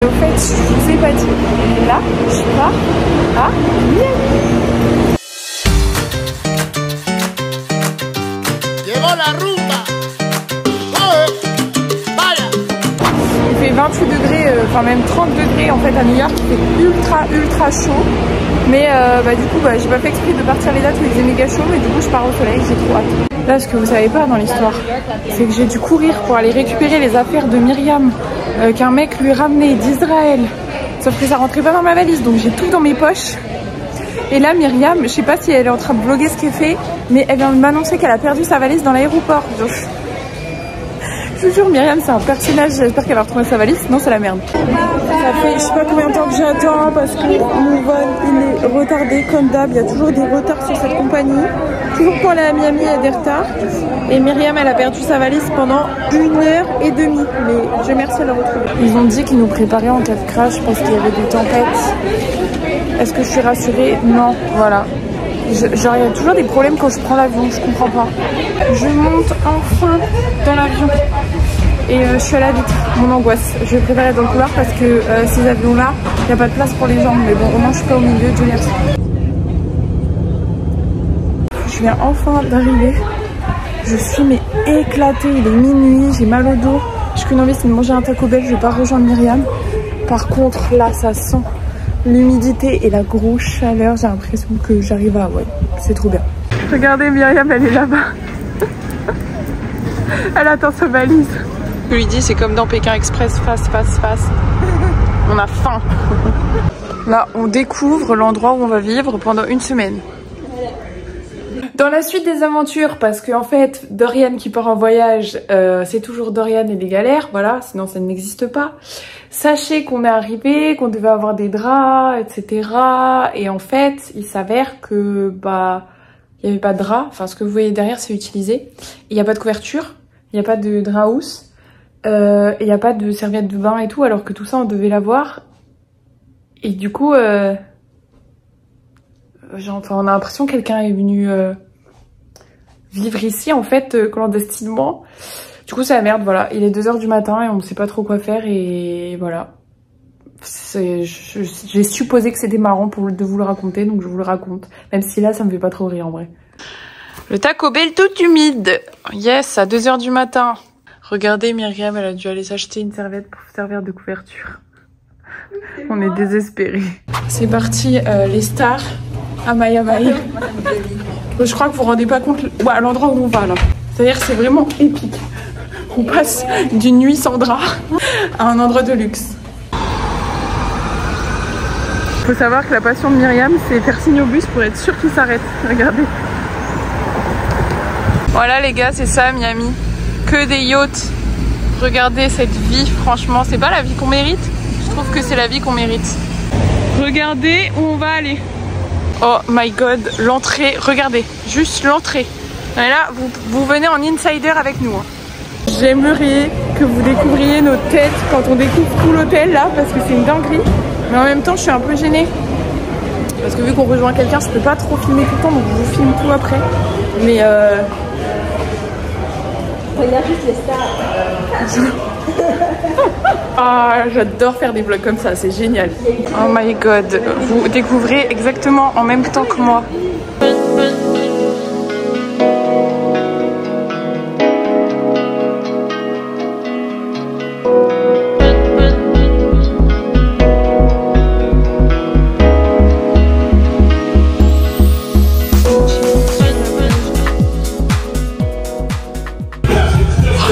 au fait, je vous ai pas dit, mais là, je pars à Miami. Llegó la rumba. Il fait 28 degrés, enfin même 30 degrés en fait à New York, il fait ultra chaud. Mais du coup j'ai pas fait exprès de partir les dates où il faisait méga chaud, mais du coup je pars au soleil, j'ai trop hâte. Là, ce que vous savez pas dans l'histoire, c'est que j'ai dû courir pour aller récupérer les affaires de Myriam qu'un mec lui ramenait d'Israël. Sauf que ça rentrait pas dans ma valise, donc j'ai tout dans mes poches. Et là Myriam, je sais pas si elle est en train de vlogger ce qu'elle fait, mais elle vient de m'annoncer qu'elle a perdu sa valise dans l'aéroport. Je vous jure, Myriam, c'est un personnage. J'espère qu'elle va retrouver sa valise, sinon c'est la merde. Ça fait je sais pas combien de temps que j'attends parce que mon vol il est retardé comme d'hab. Il y a toujours des retards sur cette compagnie. Toujours pour aller à Miami, il y a des retards. Et Myriam, elle a perdu sa valise pendant 1h30. Mais Dieu merci, elle l'a retrouvée. Ils ont dit qu'ils nous préparaient en cas de crash parce qu'il y avait des tempêtes. Est-ce que je suis rassurée? Non, voilà. Genre il y a toujours des problèmes quand je prends l'avion, je comprends pas. Je monte enfin dans l'avion et je suis à la vitre, mon angoisse. Je vais préférer être dans le couloir parce que ces avions là, il n'y a pas de place pour les jambes, mais bon au moins je suis pas au milieu, Dieu merci. Je viens enfin d'arriver, je suis mais éclatée, il est minuit, j'ai mal au dos. J'ai qu'une envie c'est de manger un Taco Bell, je vais pas rejoindre Myriam. Par contre là ça sent l'humidité et la grosse chaleur, j'ai l'impression que j'arrive à... Ouais, c'est trop bien. Regardez Myriam, elle est là-bas. Elle attend sa valise. Je lui dis, c'est comme dans Pékin Express, face. On a faim. Là, on découvre l'endroit où on va vivre pendant une semaine. Dans la suite des aventures, parce qu'en fait, Dorian qui part en voyage, c'est toujours Dorian et les galères, voilà, sinon ça n'existe pas. Sachez qu'on est arrivé, qu'on devait avoir des draps, etc. Et en fait, il s'avère que il n'y avait pas de drap. Enfin, ce que vous voyez derrière, c'est utilisé. Il n'y a pas de couverture, il n'y a pas de drap housse, et il n'y a pas de serviette de bain et tout, alors que tout ça, on devait l'avoir. Et du coup, on a l'impression que quelqu'un est venu vivre ici, en fait, clandestinement. Du coup c'est la merde, voilà, il est 2 h du matin et on ne sait pas trop quoi faire et voilà. J'ai supposé que c'était marrant de vous le raconter, donc je vous le raconte. Même si là ça me fait pas trop rire en vrai. Le Taco Bell tout humide. Yes, à 2 h du matin. Regardez Myriam, elle a dû aller s'acheter une serviette pour servir de couverture. On est désespérés. C'est parti, les stars à Miami. Je crois que vous vous rendez pas compte à l'endroit où on va là. C'est-à-dire c'est vraiment épique. On passe d'une nuit sans drap à un endroit de luxe. Faut savoir que la passion de Myriam, c'est faire signe au bus pour être sûr qu'il s'arrête. Regardez. Voilà les gars, c'est ça Miami. Que des yachts. Regardez cette vie, franchement, c'est pas la vie qu'on mérite. Je trouve que c'est la vie qu'on mérite. Regardez où on va aller. Oh my god, l'entrée, regardez, juste l'entrée. Et là, vous venez en insider avec nous. J'aimerais que vous découvriez nos têtes quand on découvre tout l'hôtel là, parce que c'est une dinguerie. Mais en même temps, je suis un peu gênée. Parce que vu qu'on rejoint quelqu'un, je peux pas trop filmer tout le temps, donc je vous filme tout après. Mais regarde juste les stars. Ah, j'adore faire des vlogs comme ça, c'est génial. Oh my god, vous découvrez exactement en même temps que moi.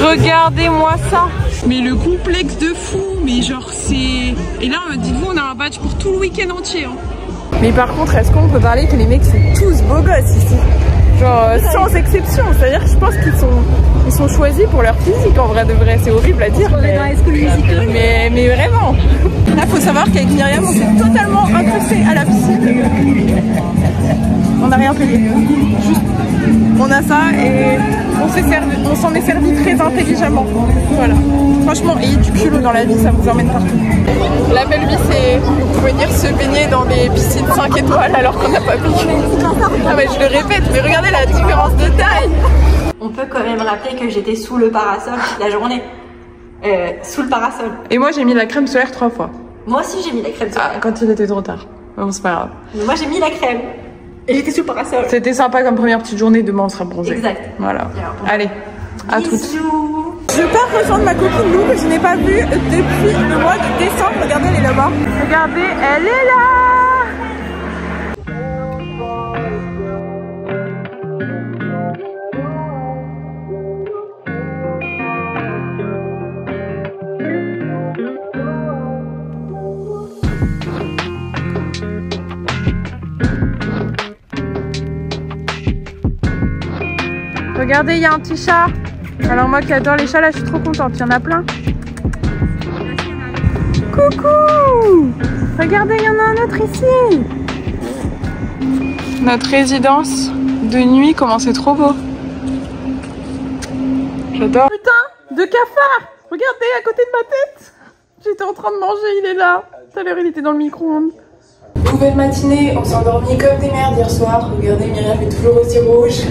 Regardez-moi ça. Mais le complexe de fou, mais genre c'est... Et là, dites-vous, on a un badge pour tout le week-end entier. Hein. Mais par contre, est-ce qu'on peut parler que les mecs sont tous beaux gosses ici? Genre sans exception, c'est-à-dire que je pense qu'ils sont choisis pour leur physique en vrai de vrai. C'est horrible à dire. Mais vraiment. Là, faut savoir qu'avec Myriam, on s'est totalement incrusté à la piscine. On n'a rien payé. Juste, on a ça et on s'en est servi très intelligemment. Voilà. Franchement, ayez du culot dans la vie, ça vous emmène partout. La belle vie, c'est venir se baigner dans des piscines 5 étoiles alors qu'on n'a pas payé. Ah mais je le répète, mais regardez la différence de taille. On peut quand même rappeler que j'étais sous le parasol toute la journée. Sous le parasol. Et moi, j'ai mis la crème solaire 3 fois. Moi aussi j'ai mis la crème solaire. Ah, quand il était trop tard. Bon, c'est pas grave. Mais moi j'ai mis la crème. Et j'étais sous le parasol. C'était sympa comme première petite journée, demain on sera bronzé. Exact. Voilà. Allez, à toutes. Bisous. Je pars rejoindre ma copine Lou que je n'ai pas vue depuis le mois de décembre. Regardez, elle est là-bas. Regardez, elle est là. Regardez, il y a un petit chat. Alors moi qui adore les chats, là je suis trop contente, il y en a plein. Coucou! Regardez, il y en a un autre ici. Notre résidence de nuit, comment c'est trop beau. J'adore. Putain, de cafard! Regardez à côté de ma tête. J'étais en train de manger, il est là. Tout à l'heure il était dans le micro-ondes. Nouvelle matinée, on s'est endormi comme des merdes hier soir. Regardez, Myriam est toujours aussi rouge.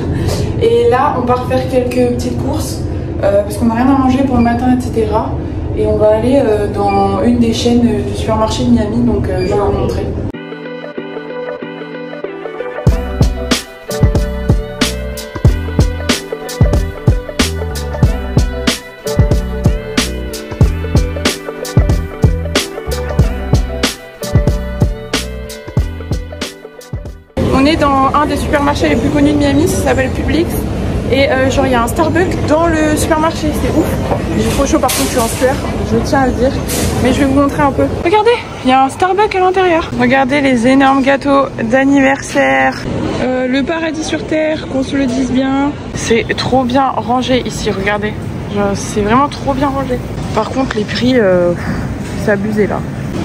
Et là, on part faire quelques petites courses parce qu'on n'a rien à manger pour le matin, etc. Et on va aller dans une des chaînes du supermarché de Miami, donc je vais vous montrer. On est dans un des supermarchés les plus connus de Miami, ça s'appelle Publix. Et genre il y a un Starbucks dans le supermarché, c'est ouf. J'ai trop chaud par contre, je suis en sueur, je tiens à le dire. Mais je vais vous montrer un peu. Regardez, il y a un Starbucks à l'intérieur. Regardez les énormes gâteaux d'anniversaire. Le paradis sur terre, qu'on se le dise bien. C'est trop bien rangé ici, regardez. C'est vraiment trop bien rangé. Par contre les prix, c'est abusé là.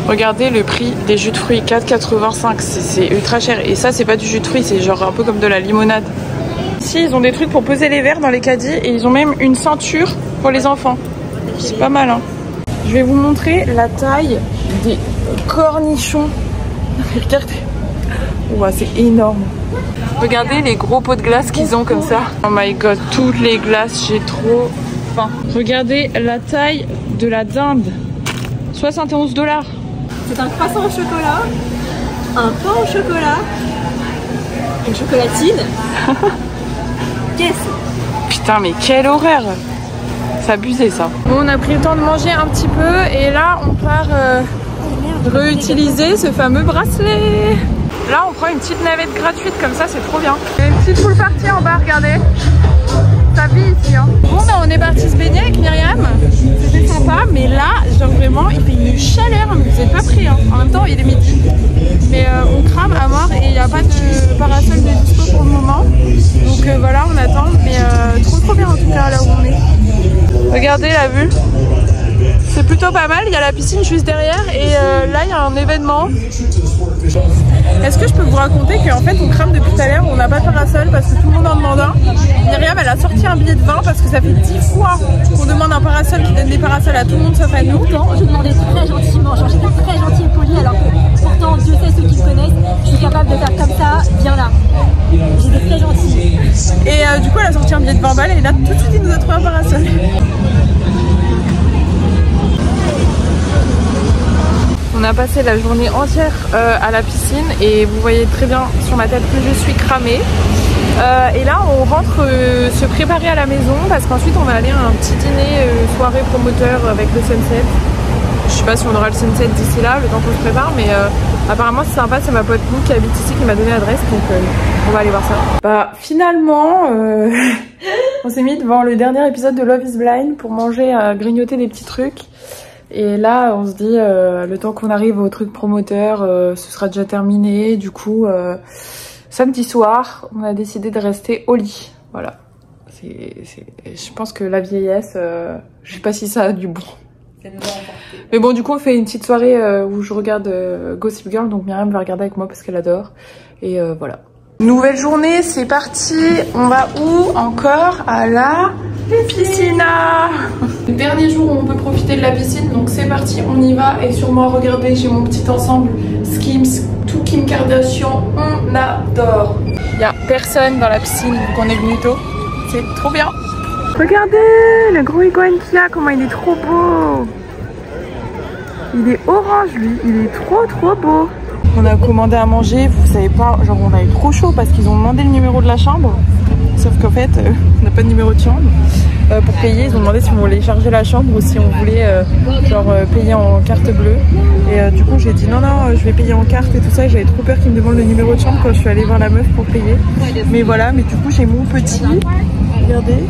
Regardez le prix des jus de fruits, 4,85, c'est ultra cher. Et ça c'est pas du jus de fruits, c'est genre un peu comme de la limonade. Ici ils ont des trucs pour poser les verres dans les caddies et ils ont même une ceinture pour les enfants. C'est pas mal hein. Je vais vous montrer la taille des cornichons. Regardez. Ouah, c'est énorme. Regardez les gros pots de glace qu'ils ont comme ça. Oh my god, toutes les glaces, j'ai trop faim. Regardez la taille de la dinde. 71 $. C'est un croissant au chocolat, un pain au chocolat, une chocolatine. Qu'est-ce? Putain, mais quelle horreur! C'est abusé ça. Bon, on a pris le temps de manger un petit peu et là on part réutiliser ce fameux bracelet. Là on prend une petite navette gratuite comme ça, c'est trop bien. Il y a une petite pool party en bas, regardez. Ça vit ici hein. Bon bah on est parti se baigner avec Myriam. C'était sympa, mais là genre vraiment il fait une chaleur, mais vous êtes pas prêts hein. En même temps il est midi. Mais on crame à mort et il n'y a pas de parasol de dispo pour le moment. Donc voilà, on attend. Mais trop bien en tout cas là où on est. Regardez la vue. C'est plutôt pas mal, il y a la piscine juste derrière et là il y a un événement. Est-ce que je peux vous raconter qu'en fait on crame depuis tout à l'heure, on n'a pas de parasol parce que tout le monde en demande un. Myriam elle a sorti un billet de 20 parce que ça fait 10 fois qu'on demande un parasol qui donne des parasols à tout le monde sauf à nous. Pourtant je demandais très gentiment, genre j'étais très gentille et polie alors que pourtant Dieu sait ceux qui me connaissent, je suis capable de faire comme ça, viens là. J'étais très gentille. Et du coup elle a sorti un billet de 20 balles et là tout de suite il nous a trouvé un parasol. On a passé la journée entière à la piscine et vous voyez très bien sur ma tête que je suis cramée. Et là on rentre se préparer à la maison parce qu'ensuite on va aller à un petit dîner soirée promoteur avec le sunset. Je sais pas si on aura le sunset d'ici là, le temps qu'on se prépare, mais apparemment c'est sympa, c'est ma pote Lou qui habite ici qui m'a donné l'adresse, donc on va aller voir ça. Bah finalement on s'est mis devant le dernier épisode de Love is Blind pour manger, grignoter des petits trucs. Et là, on se dit, le temps qu'on arrive au truc promoteur, ce sera déjà terminé. Du coup, samedi soir, on a décidé de rester au lit. Voilà. Je pense que la vieillesse, je sais pas si ça a du bon. Mais bon, du coup, on fait une petite soirée où je regarde Gossip Girl. Donc Myriam va regarder avec moi parce qu'elle adore. Et voilà. Nouvelle journée, c'est parti. On va où? Encore à la piscina. Le dernier jour où on peut profiter de la piscine, donc c'est parti, on y va. Et sur moi, regardez, j'ai mon petit ensemble Skims, tout Kim Kardashian, on adore. Il n'y a personne dans la piscine vu qu'on est venu tôt, c'est trop bien. Regardez le gros iguane qu'il y a, comment il est trop beau. Il est orange lui, il est trop beau. On a commandé à manger, vous savez pas, genre on a eu trop chaud parce qu'ils ont demandé le numéro de la chambre. Sauf qu'en fait, on n'a pas de numéro de chambre. Pour payer, ils ont demandé si on voulait charger la chambre ou si on voulait payer en carte bleue. Et du coup j'ai dit non, je vais payer en carte et tout ça. J'avais trop peur qu'ils me demandent le numéro de chambre quand je suis allée voir la meuf pour payer. Mais voilà, mais du coup j'ai mon petit, regardez,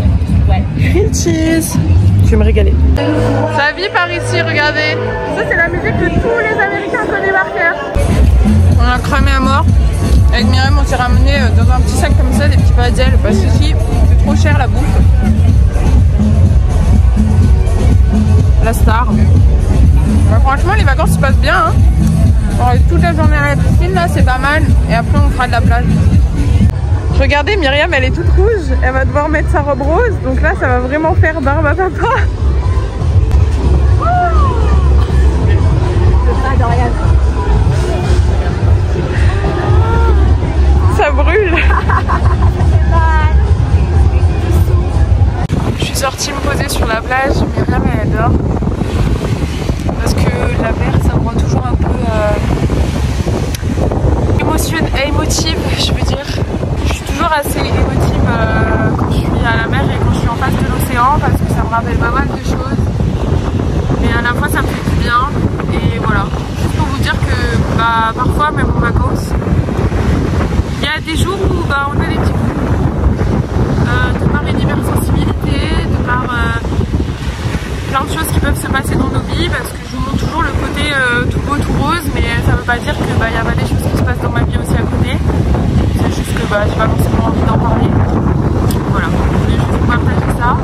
grilled cheese. Je vais me régaler. Ça vit par ici, regardez. Ça c'est la musique que tous les Américains connaissent par cœur. On a cramé à mort. Avec Myriam on s'est ramené dans un petit sac comme ça des petits pretzels parce qu'ici c'est trop cher la bouffe. La star. Bah, franchement les vacances se passent bien hein. Alors, toute la journée à la piscine là c'est pas mal et après on fera de la plage. Regardez Myriam elle est toute rouge, elle va devoir mettre sa robe rose donc là ça va vraiment faire barbe à papa. Ça brûle. Je suis sortie me poser sur la plage, Myriam elle adore. Parce que la mer ça me rend toujours un peu émotive, je veux dire. Je suis toujours assez émotive quand je suis à la mer et quand je suis en face de l'océan parce que ça me rappelle pas mal de choses. Mais à la fois ça me fait du bien et voilà. Juste pour vous dire que parfois même en vacances, il y a des jours où on a des petits coups de par une hypersensibilité, de par plein de choses qui peuvent se passer dans nos vies parce que je vous montre toujours le côté tout beau, tout rose, mais ça veut pas dire que y a pas des choses qui se passent dans ma vie aussi à côté. C'est juste que j'ai pas forcément envie d'en parler. Voilà, je voulais juste vous partager ça.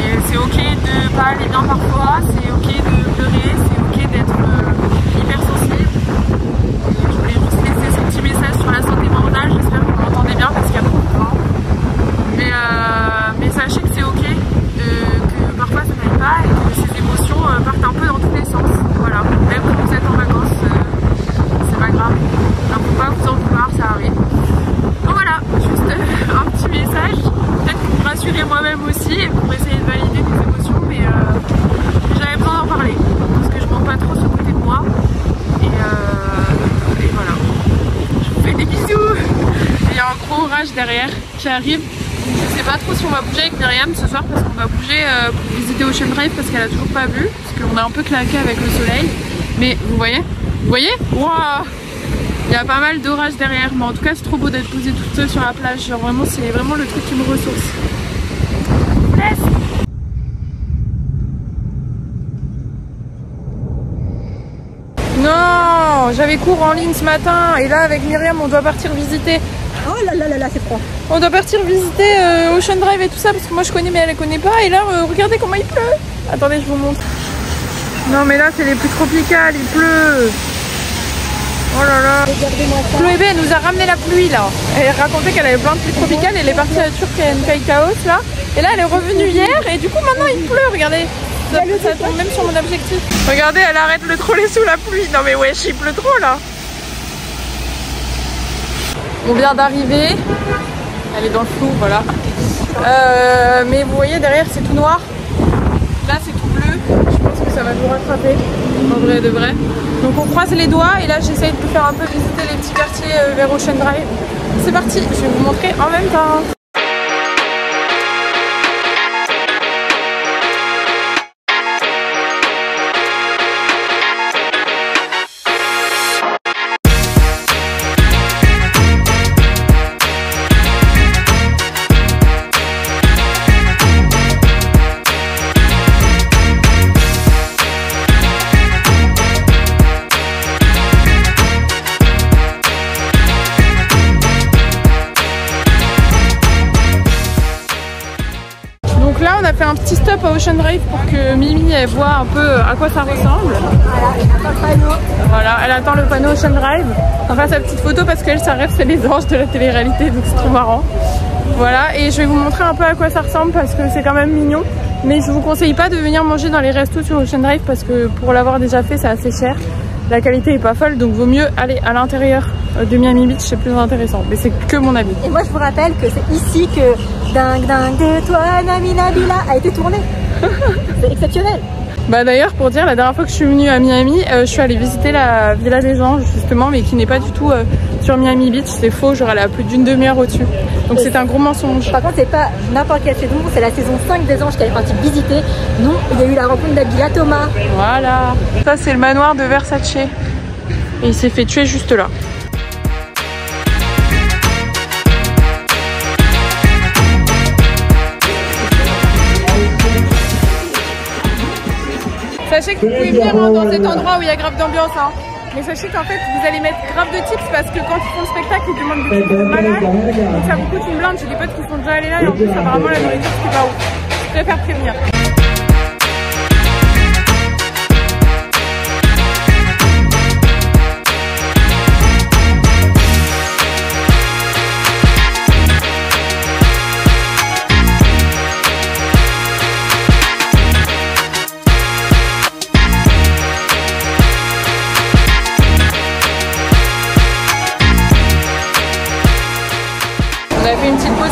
Et c'est ok de pas aller bien parfois, c'est ok de pleurer, c'est ok d'être hypersensible. Je voulais juste laisser ce petit message sur la santé mentale, j'espère que vous m'entendez bien parce qu'il y a beaucoup de vent. Mais sachez que c'est ok, que parfois ça n'aille pas et que ces émotions partent un peu dans tous les sens. Voilà, même quand vous êtes en vacances, c'est pas grave. Alors faut pas vous en vouloir, ça arrive. Donc voilà, juste un petit message, peut-être pour me rassurer moi-même aussi et pour essayer de valider mes émotions, mais j'avais besoin d'en parler parce que je monte pas trop sur le côté de moi. Et voilà, je vous fais des bisous. Il y a un gros orage derrière qui arrive. Je sais pas trop si on va bouger avec Myriam ce soir parce qu'on va bouger pour visiter Ocean Drive parce qu'elle a toujours pas vu, parce qu'on a un peu claqué avec le soleil. Mais vous voyez waouh, il y a pas mal d'orage derrière, mais en tout cas c'est trop beau d'être posée toute seule sur la plage. Genre vraiment c'est vraiment le truc qui me ressource. Laisse. Non, j'avais cours en ligne ce matin et là avec Myriam on doit partir visiter. Oh là là là là, c'est froid. On doit partir visiter Ocean Drive et tout ça parce que moi je connais mais elle connaît pas. Et là regardez comment il pleut. Attendez je vous montre. Non mais là c'est les plus tropicales, il pleut. Oh là là. Chloé B nous a ramené la pluie là. Elle racontait qu'elle avait plein de pluies tropicales. Elle est partie à Turquie là. Et là elle est revenue hier et du coup maintenant il pleut, regardez. Ça tombe même sur mon objectif. Regardez elle arrête le trolley sous la pluie. Non mais wesh il pleut trop là. On vient d'arriver, elle est dans le flou, voilà. Mais vous voyez derrière c'est tout noir. Là c'est tout bleu. Je pense que ça va nous rattraper, en vrai de vrai. Donc on croise les doigts et là j'essaye de vous faire un peu visiter les petits quartiers vers Ocean Drive. C'est parti, je vais vous montrer en même temps. Là on a fait un petit stop à Ocean Drive pour que Mimi elle voit un peu à quoi ça ressemble. Voilà, elle attend le panneau. Voilà, elle attend le panneau Ocean Drive. Enfin sa petite photo parce qu'elle sa rêve c'est les anges de la télé-réalité donc c'est trop marrant. Voilà, et je vais vous montrer un peu à quoi ça ressemble parce que c'est quand même mignon. Mais je vous conseille pas de venir manger dans les restos sur Ocean Drive parce que pour l'avoir déjà fait c'est assez cher. La qualité est pas folle donc vaut mieux aller à l'intérieur de Miami Beach, c'est plus intéressant. Mais c'est que mon avis. Et moi je vous rappelle que c'est ici que Dingue dingue de toi Nami Nabila a été tourné. C'est exceptionnel. Bah d'ailleurs pour dire, la dernière fois que je suis venue à Miami, je suis allée visiter la Villa des Anges justement, mais qui n'est pas du tout sur Miami Beach, c'est faux, genre elle est à plus d'une demi-heure au-dessus. Donc c'est un gros mensonge. Par contre c'est pas n'importe quelle saison, c'est la saison 5 des Anges qu'elle est partie visiter. Non, il y a eu la rencontre d'Abila Thomas. Voilà. Ça c'est le manoir de Versace. Et il s'est fait tuer juste là. Sachez que vous pouvez venir dans cet endroit où il y a grave d'ambiance, hein. Mais sachez qu'en fait vous allez mettre grave de tips parce que quand ils font le spectacle ils demandent des tips malades. Donc ça vous coûte une blinde. J'ai des potes qui sont déjà allés là et en plus apparemment la nourriture c'est pas ouf. Je préfère prévenir.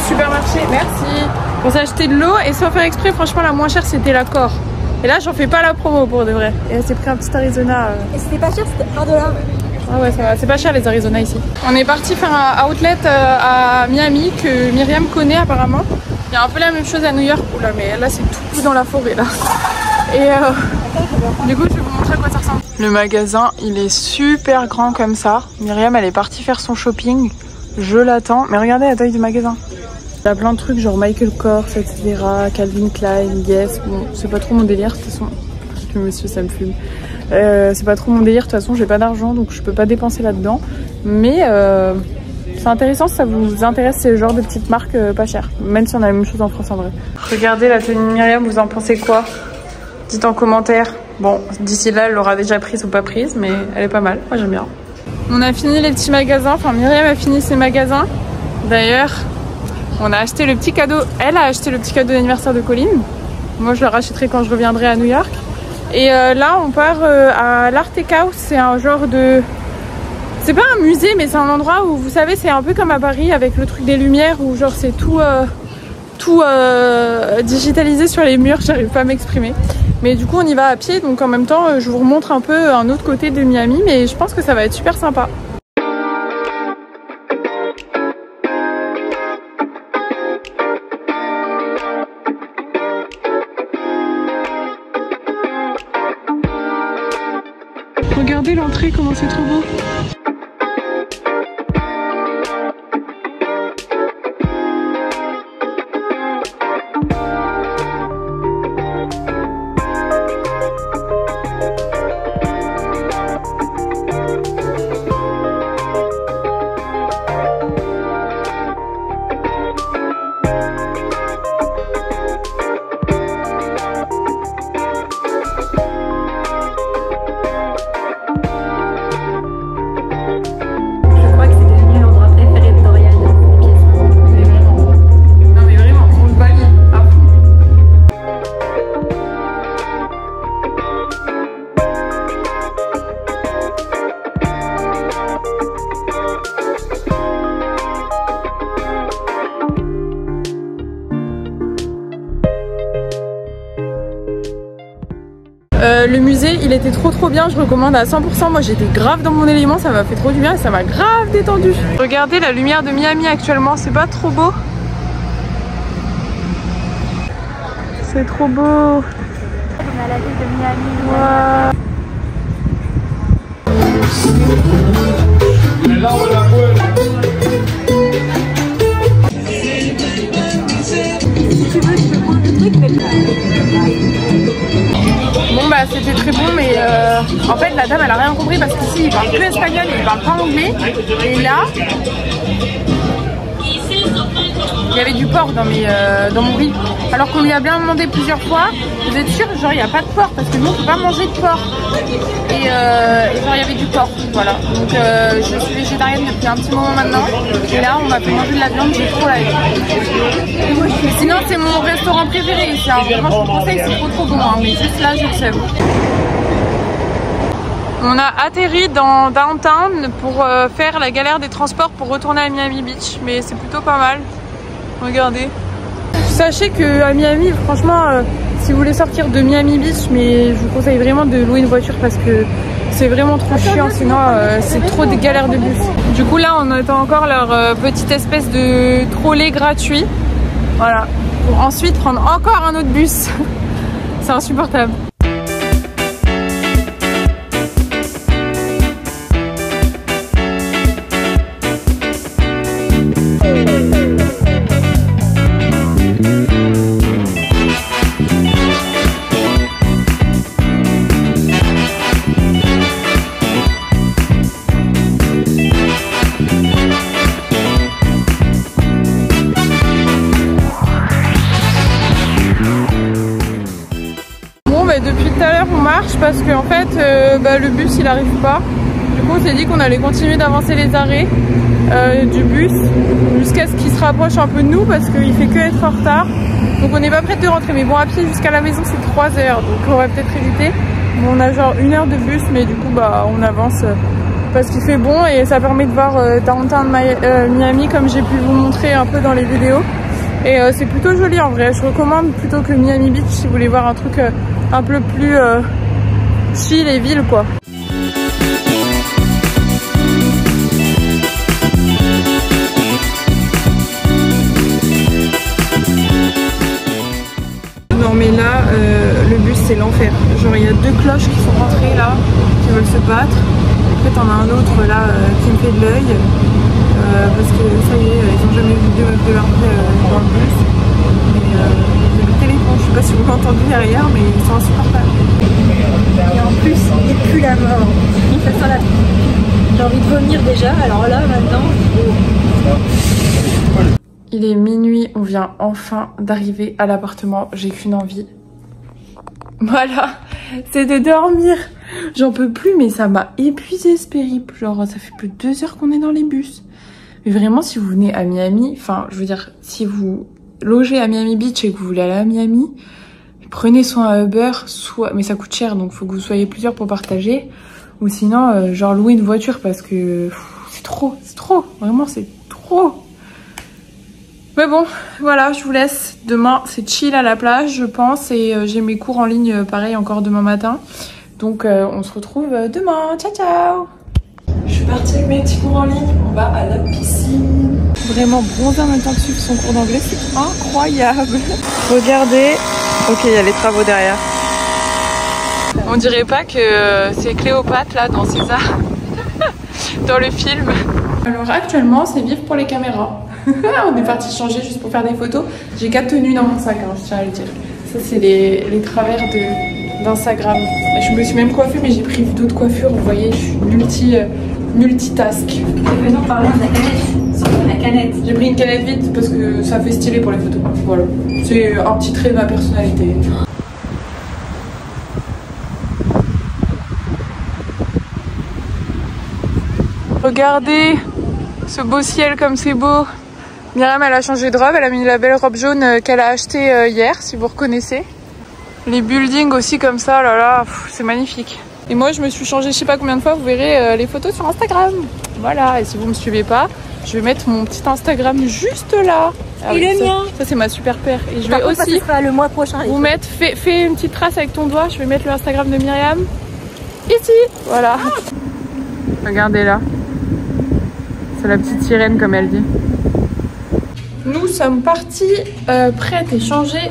Supermarché, merci. On s'est acheté de l'eau et sans faire exprès, franchement la moins chère c'était l'Accor. Et là j'en fais pas la promo pour de vrai. Et elle s'est pris un petit Arizona. Et c'était pas cher, c'était $1. Ah ouais ça va, c'est pas cher les Arizona ici. On est parti faire un outlet à Miami que Myriam connaît apparemment. Il y a un peu la même chose à New York. Oula mais là c'est tout dans la forêt là. Et du coup je vais vous montrer à quoi ça ressemble. Le magasin il est super grand comme ça. Myriam elle est partie faire son shopping. Je l'attends, mais regardez la taille du magasin. Il y a plein de trucs genre Michael Kors, etc. Calvin Klein, Guess. Bon, c'est pas trop mon délire de toute façon. Le monsieur, ça me fume. C'est pas trop mon délire de toute façon. J'ai pas d'argent donc je peux pas dépenser là-dedans. Mais c'est intéressant si ça vous intéresse ces genres de petites marques pas chères. Même si on a la même chose en France en vrai. Regardez la tenue de Myriam, vous en pensez quoi? Dites en commentaire. Bon, d'ici là, elle l'aura déjà prise ou pas prise, mais elle est pas mal. Moi j'aime bien. On a fini les petits magasins. Enfin, Myriam a fini ses magasins. D'ailleurs. On a acheté le petit cadeau, elle a acheté le petit cadeau d'anniversaire de Colline. Moi je le rachèterai quand je reviendrai à New York. Et là on part à l'Art House, c'est un genre de... C'est pas un musée mais c'est un endroit où vous savez c'est un peu comme à Paris avec le truc des lumières où genre c'est tout digitalisé sur les murs, j'arrive pas à m'exprimer. Mais du coup on y va à pied donc en même temps je vous remontre un peu un autre côté de Miami mais je pense que ça va être super sympa. Regardez l'entrée, comment c'est trop beau. Le musée il était trop bien, je recommande à 100%. Moi j'étais grave dans mon élément, ça m'a fait trop du bien et ça m'a grave détendu. Regardez la lumière de Miami actuellement, c'est pas trop beau? C'est trop beau. On a la ville de Miami. Wow. Si tu veux, je peux prendre le truc, mais bon bah c'était très bon mais en fait la dame elle a rien compris parce qu'ici il parle que espagnol et il parle pas anglais. Et là il y avait du porc dans mon riz alors qu'on lui a bien demandé plusieurs fois. Vous êtes sûr genre il n'y a pas de porc parce que nous on peut pas manger de porc et genre il y avait du porc, voilà. Donc je suis végétarienne depuis un petit moment maintenant et là on m'a fait manger de la viande, j'ai trop la haine. Sinon c'est mon restaurant préféré ici, hein. Vraiment je vous conseille, c'est trop bon hein. Mais juste là j'ai le seum. On a atterri dans Downtown pour faire la galère des transports pour retourner à Miami Beach, mais c'est plutôt pas mal. Regardez. Sachez qu'à Miami, franchement, si vous voulez sortir de Miami Beach, mais je vous conseille vraiment de louer une voiture parce que c'est vraiment trop chiant, sinon c'est trop des galères de bus. Du coup là on attend encore leur petite espèce de trolley gratuit. Voilà, pour ensuite prendre encore un autre bus. C'est insupportable. Depuis tout à l'heure on marche parce qu'en fait le bus il arrive pas. Du coup on s'est dit qu'on allait continuer d'avancer les arrêts du bus jusqu'à ce qu'il se rapproche un peu de nous parce qu'il fait que être en retard. Donc on n'est pas prête de rentrer, mais bon à pied jusqu'à la maison c'est 3 heures, donc on va peut-être éviter. Bon, on a genre 1 heure de bus, mais du coup on avance parce qu'il fait bon et ça permet de voir Downtown Miami comme j'ai pu vous montrer un peu dans les vidéos. Et c'est plutôt joli en vrai, je recommande plutôt que Miami Beach si vous voulez voir un truc un peu plus chill et ville quoi. Non mais là le bus c'est l'enfer. Genre il y a 2 cloches qui sont rentrées là, qui veulent se battre. En fait on a un autre là qui me fait de l'œil. Parce que ça y est, ils n'ont jamais vu de meufs de leur vie dans le bus. Mais le téléphone, je sais pas si vous l'entendez derrière, mais ils sont insupportables. Et en plus, il pue la mort. Ça sent la... J'ai envie de vomir déjà, alors là maintenant. Il est minuit, on vient enfin d'arriver à l'appartement. J'ai qu'une envie. Voilà, c'est de dormir. J'en peux plus, mais ça m'a épuisé ce périple. Genre, ça fait plus de 2 heures qu'on est dans les bus. Mais vraiment, si vous venez à Miami, enfin, je veux dire, si vous logez à Miami Beach et que vous voulez aller à Miami, prenez soit un Uber, soit... Mais ça coûte cher, donc faut que vous soyez plusieurs pour partager. Ou sinon, genre, louer une voiture parce que c'est trop. Vraiment, c'est trop. Mais bon, voilà, je vous laisse. Demain, c'est chill à la plage, je pense. Et j'ai mes cours en ligne, pareil, encore demain matin. Donc, on se retrouve demain. Ciao, ciao! Je suis partie avec mes petits cours en ligne, on va à la piscine. Vraiment bronzer en même temps que suivre son cours d'anglais, c'est incroyable. Regardez, ok il y a les travaux derrière. On dirait pas que c'est Cléopâtre là dans César, dans le film. Alors actuellement c'est vivre pour les caméras. On est parti changer juste pour faire des photos. J'ai 4 tenues dans mon sac, hein, je tiens à le dire. Ça c'est les travers d'Instagram. Je me suis même coiffée mais j'ai pris d'autres coiffures, vous voyez, je suis multitask. Faisons parler de la canette. Sur la canette. J'ai pris une canette vide parce que ça fait stylé pour les photos. Voilà. C'est un petit trait de ma personnalité. Regardez ce beau ciel comme c'est beau. Myriam elle a changé de robe, elle a mis la belle robe jaune qu'elle a achetée hier, si vous reconnaissez. Les buildings aussi comme ça, là là, c'est magnifique. Et moi je me suis changée je sais pas combien de fois, vous verrez les photos sur Instagram. Voilà, et si vous me suivez pas, je vais mettre mon petit Instagram juste là. Ah oui, le mien. Ça c'est ma super paire. Et je vais contre, aussi ça sera le mois prochain. vous mettre, fais une petite trace avec ton doigt, je vais mettre le Instagram de Myriam ici. Voilà. Regardez là. C'est la petite sirène comme elle dit. Nous sommes partis prêtes et changées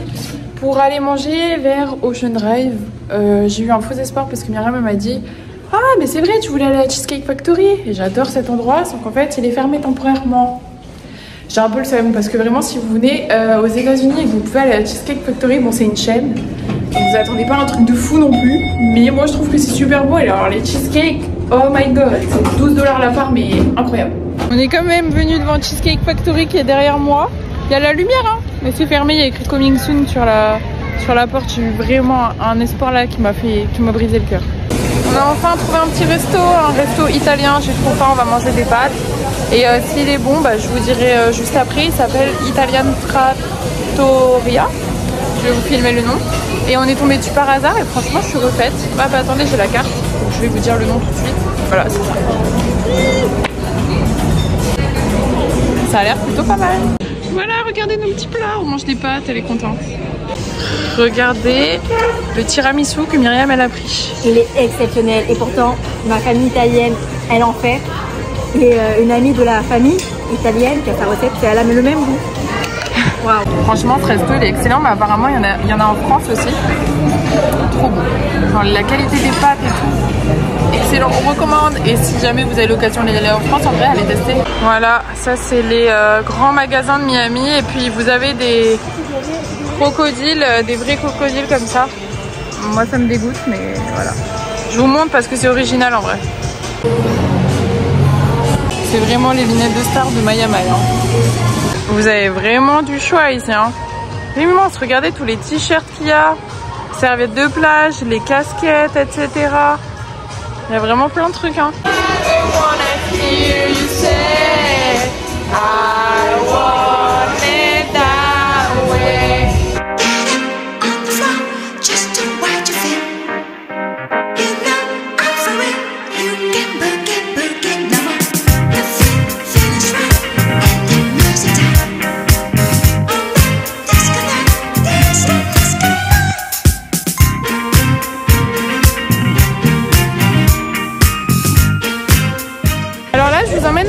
pour aller manger vers Ocean Drive. J'ai eu un faux espoir parce que Myriam m'a dit « Ah mais c'est vrai, tu voulais aller à la Cheesecake Factory !» Et j'adore cet endroit, sauf qu'en fait il est fermé temporairement. J'ai un peu le seum parce que vraiment si vous venez aux États-Unis et que vous pouvez aller à la Cheesecake Factory, bon c'est une chaîne, donc vous attendez pas un truc de fou non plus, mais moi je trouve que c'est super beau. Et alors les cheesecakes, oh my god, c'est 12 $ la part mais incroyable. On est quand même venu devant Cheesecake Factory qui est derrière moi. Il y a la lumière hein, mais c'est fermé, il y a écrit Coming Soon sur la porte. J'ai eu vraiment un espoir là qui m'a brisé le cœur. On a enfin trouvé un petit resto, un resto italien, j'ai trop faim, on va manger des pâtes. Et s'il est bon, je vous dirai juste après, il s'appelle Italian Trattoria. Je vais vous filmer le nom. Et on est tombé dessus par hasard et franchement je suis refaite. Ah bah attendez, j'ai la carte, donc je vais vous dire le nom tout de suite. Voilà, c'est ça. Ça a l'air plutôt pas mal. Voilà, regardez nos petits plats, on mange des pâtes, elle est contente. Regardez le tiramisu que Myriam elle a pris. Il est exceptionnel et pourtant ma famille italienne elle en fait. Et une amie de la famille italienne qui a sa recette, elle a le même goût. Waouh. Franchement, ce resto il est excellent, mais apparemment il y en a en France aussi. Trop bon. Enfin, la qualité des pâtes et tout, excellent, on recommande. Et si jamais vous avez l'occasion d'y aller en France, en vrai, allez tester. Voilà, ça c'est les grands magasins de Miami. Et puis vous avez des crocodiles, des vrais crocodiles comme ça. Moi ça me dégoûte, mais voilà. Je vous montre parce que c'est original en vrai. C'est vraiment les lunettes de star de Miami. Hein. Vous avez vraiment du choix ici. Hein. C'est immense, regardez tous les t-shirts qu'il y a. Serviettes de plage, les casquettes, etc. Il y a vraiment plein de trucs. Hein.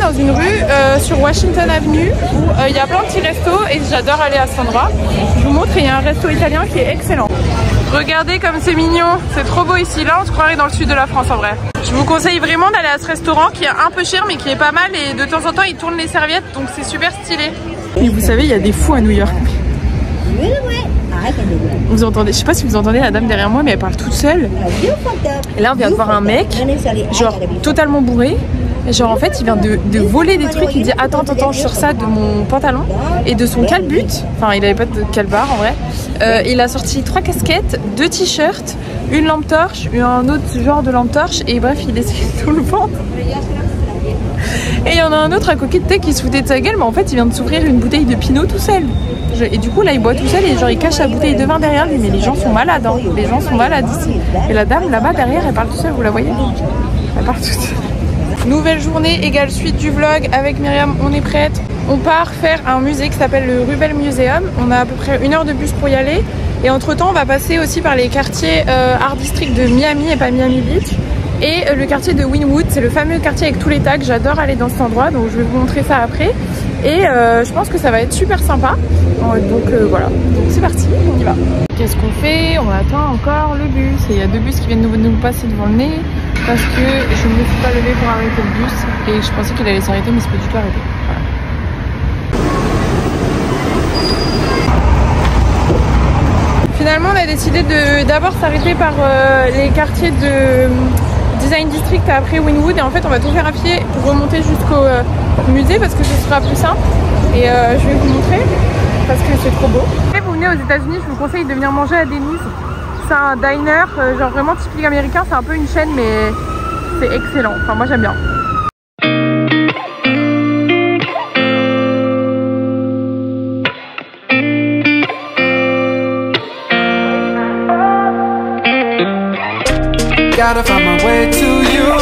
Dans une rue sur Washington Avenue où il y a plein de petits restos et j'adore aller à cet endroit. Je vous montre, il y a un resto italien qui est excellent. Regardez comme c'est mignon, c'est trop beau ici. Là on se croirait dans le sud de la France en vrai. Je vous conseille vraiment d'aller à ce restaurant qui est un peu cher mais qui est pas mal et de temps en temps ils tournent les serviettes donc c'est super stylé. Et vous savez il y a des fous à New York. Vous entendez, je sais pas si vous entendez la dame derrière moi mais elle parle toute seule. Et là on vient de voir un mec genre totalement bourré. Genre en fait il vient de voler des trucs, il dit attends je sors ça de mon pantalon et de son calbut, enfin il avait pas de calbar en vrai, il a sorti 3 casquettes, 2 t-shirts, une lampe torche, un autre genre de lampe torche et bref il essuie tout le ventre. Et il y en a un autre à côté de tête qui se foutait de sa gueule mais en fait il vient de s'ouvrir une bouteille de Pinot tout seul. Et du coup là il boit tout seul et genre il cache la bouteille de vin derrière lui mais les gens sont malades hein. Les gens sont malades ici. Et la dame là-bas derrière elle parle tout seul, vous la voyez? Elle parle tout seul. Nouvelle journée égale suite du vlog avec Myriam, on est prête. On part faire un musée qui s'appelle le Rubel Museum. On a à peu près 1 heure de bus pour y aller. Et entre temps on va passer aussi par les quartiers Art District de Miami et pas Miami Beach. Et le quartier de Wynwood, c'est le fameux quartier avec tous les tags. J'adore aller dans cet endroit donc je vais vous montrer ça après. Et je pense que ça va être super sympa. Donc voilà, donc c'est parti, on y va. Qu'est-ce qu'on fait? On attend encore le bus. Et il y a 2 bus qui viennent nous passer devant le nez. Parce que je ne me suis pas levée pour arrêter le bus et je pensais qu'il allait s'arrêter mais c'est pas du tout arrêté. Voilà. Finalement on a décidé d'abord s'arrêter par les quartiers de Design District après Wynwood et en fait on va tout faire à pied pour remonter jusqu'au musée parce que ce sera plus simple et je vais vous montrer parce que c'est trop beau. Si vous venez aux États-Unis, je vous conseille de venir manger à Denny's. C'est un diner genre vraiment typique américain, c'est un peu une chaîne mais c'est excellent, enfin moi j'aime bien. Gotta find my way to you,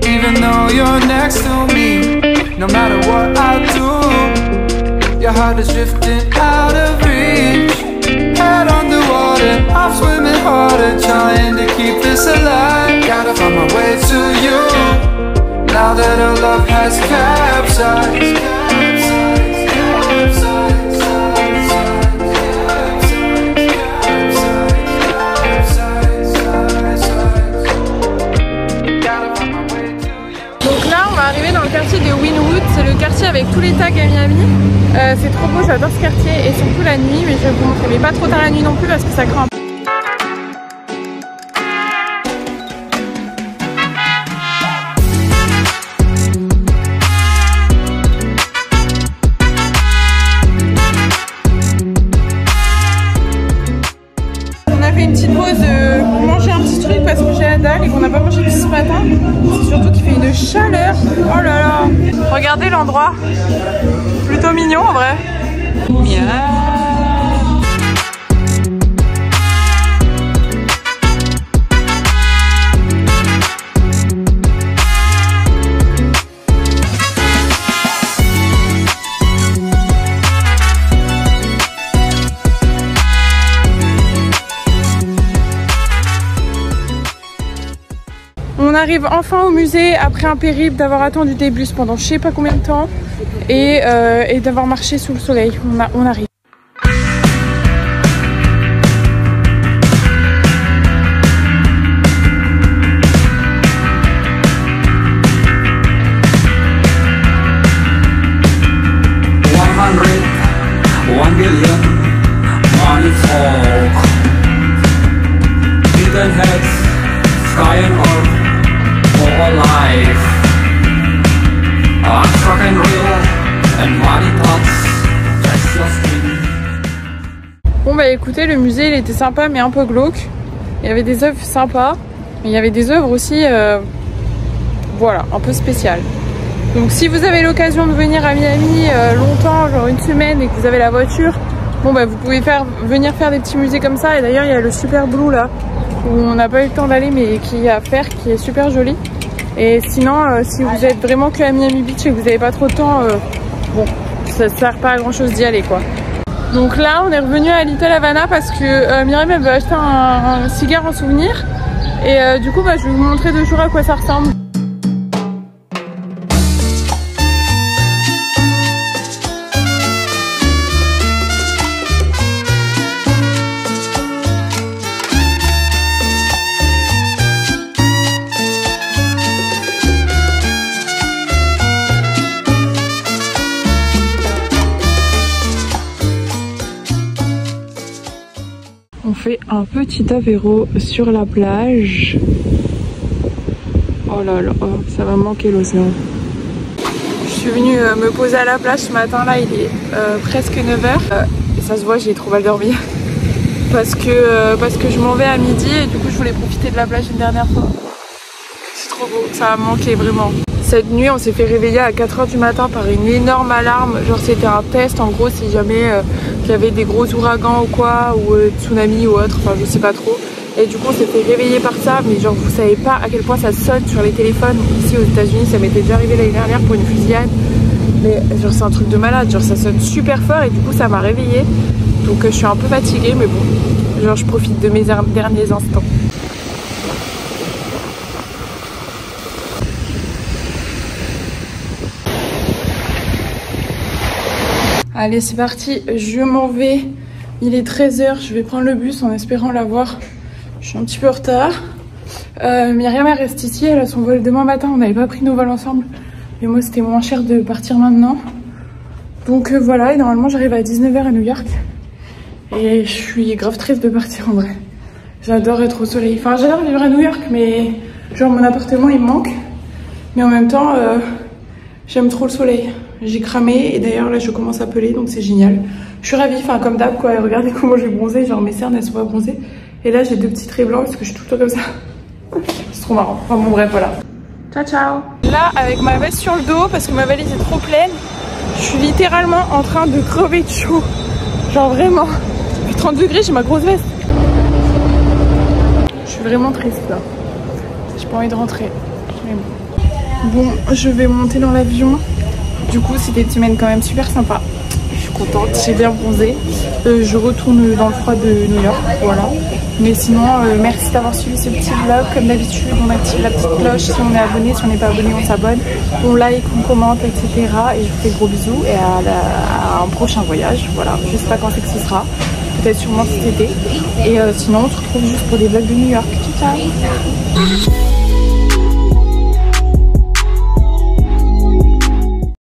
even though you're next to me. No matter what I do, your heart is drifting out of reach. Head underwater, I'm swimming harder, trying to keep this alive. Gotta find my way to you, now that our love has capsized. Donc là on va arriver dans le quartier de Wynwood, c'est le quartier avec tous les tags à Miami. C'est trop beau, j'adore ce quartier et surtout la nuit, mais je vais vous montrer, mais pas trop tard la nuit non plus parce que ça craint un peu. On a fait une petite pause pour manger un petit truc parce que j'ai la dalle et qu'on n'a pas mangé depuis ce matin. C'est surtout qu'il fait une chaleur. Oh là là. Regardez l'endroit. Plutôt mignon en vrai. Miam. arrive enfin au musée après un périple d'avoir attendu des bus pendant je sais pas combien de temps et d'avoir marché sous le soleil. On arrive. Bon bah écoutez, le musée il était sympa mais un peu glauque. Il y avait des œuvres sympas, mais il y avait des œuvres aussi voilà, un peu spéciales. Donc si vous avez l'occasion de venir à Miami longtemps, genre une semaine, et que vous avez la voiture, bon bah vous pouvez venir faire des petits musées comme ça. Et d'ailleurs il y a le Super Blue là, où on n'a pas eu le temps d'aller mais qui est à faire, qui est super joli. Et sinon si vous êtes vraiment que à Miami Beach et que vous n'avez pas trop de temps, bon, ça sert pas à grand chose d'y aller quoi. Donc là on est revenu à Little Havana parce que Myriam elle veut acheter un cigare en souvenir. Et du coup bah, je vais vous montrer 2 jours à quoi ça ressemble. On fait un petit apéro sur la plage. Oh là là, ça va manquer l'océan. Je suis venue me poser à la plage ce matin là, il est presque 9h. Et ça se voit, j'ai trop mal dormi. parce que je m'en vais à midi et du coup je voulais profiter de la plage une dernière fois. C'est trop beau, ça a manqué vraiment. Cette nuit on s'est fait réveiller à 4h du matin par une énorme alarme. Genre c'était un test en gros si jamais il y avait des gros ouragans ou quoi, ou tsunami ou autre, enfin je sais pas trop. Et du coup on s'est fait réveiller par ça, mais genre vous savez pas à quel point ça sonne sur les téléphones. Ici aux États-Unis ça m'était déjà arrivé l'année dernière pour une fusillade. Mais genre c'est un truc de malade, genre ça sonne super fort et du coup ça m'a réveillée. Donc je suis un peu fatiguée mais bon, genre je profite de mes derniers instants. Allez c'est parti, je m'en vais. Il est 13h, je vais prendre le bus en espérant l'avoir. Je suis un petit peu en retard. Myriam elle reste ici, elle a son vol demain matin. On n'avait pas pris nos vols ensemble. Mais moi c'était moins cher de partir maintenant. Donc voilà, et normalement j'arrive à 19h à New York. Et je suis grave triste de partir en vrai. J'adore être au soleil. Enfin j'adore vivre à New York, mais genre mon appartement il me manque. Mais en même temps, j'aime trop le soleil. J'ai cramé et d'ailleurs là je commence à peler donc c'est génial. Je suis ravie, enfin comme d'hab quoi, regardez comment j'ai bronzé, genre mes cernes elles sont pas bronzées. Et là j'ai 2 petits traits blancs parce que je suis tout le temps comme ça. C'est trop marrant, enfin bon bref voilà. Ciao ciao. Là avec ma veste sur le dos parce que ma valise est trop pleine, je suis littéralement en train de crever de chaud. Genre vraiment, depuis 30 degrés j'ai ma grosse veste. Je suis vraiment triste là. J'ai pas envie de rentrer. Bon, je vais monter dans l'avion. Du coup c'était une semaine quand même super sympa. Je suis contente, j'ai bien bronzé. Je retourne dans le froid de New York, voilà. Mais sinon, merci d'avoir suivi ce petit vlog. Comme d'habitude, on active la petite cloche si on est abonné. Si on n'est pas abonné, on s'abonne. On like, on commente, etc. Et je vous fais de gros bisous et à un prochain voyage. Voilà, je sais pas quand c'est que ce sera. Peut-être sûrement cet été. Et sinon, on se retrouve juste pour des vlogs de New York. Ciao, ciao.